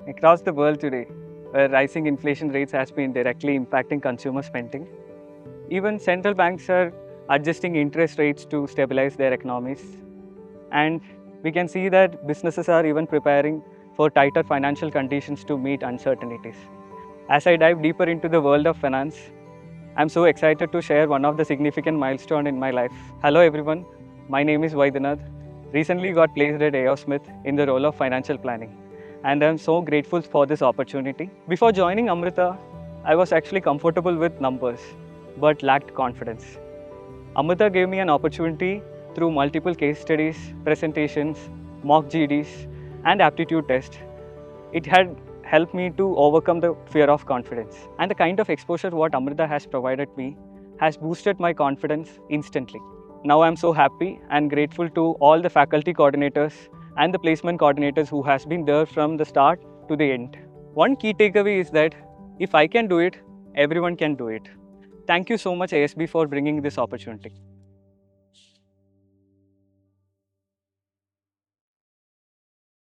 Across the world today, where rising inflation rates has been directly impacting consumer spending, even central banks are adjusting interest rates to stabilize their economies. And we can see that businesses are even preparing for tighter financial conditions to meet uncertainties. As I dive deeper into the world of finance, I'm so excited to share one of the significant milestones in my life. Hello everyone, my name is Vaidyanath. Recently got placed at AO Smith in the role of financial planning, and I'm so grateful for this opportunity. Before joining Amrita, I was actually comfortable with numbers, but lacked confidence. Amrita gave me an opportunity through multiple case studies, presentations, mock GDs, and aptitude tests. It had helped me to overcome the fear of confidence. And the kind of exposure what Amrita has provided me has boosted my confidence instantly. Now I'm so happy and grateful to all the faculty coordinators and the placement coordinators who has been there from the start to the end. One key takeaway is that if I can do it, everyone can do it. Thank you so much ASB for bringing this opportunity.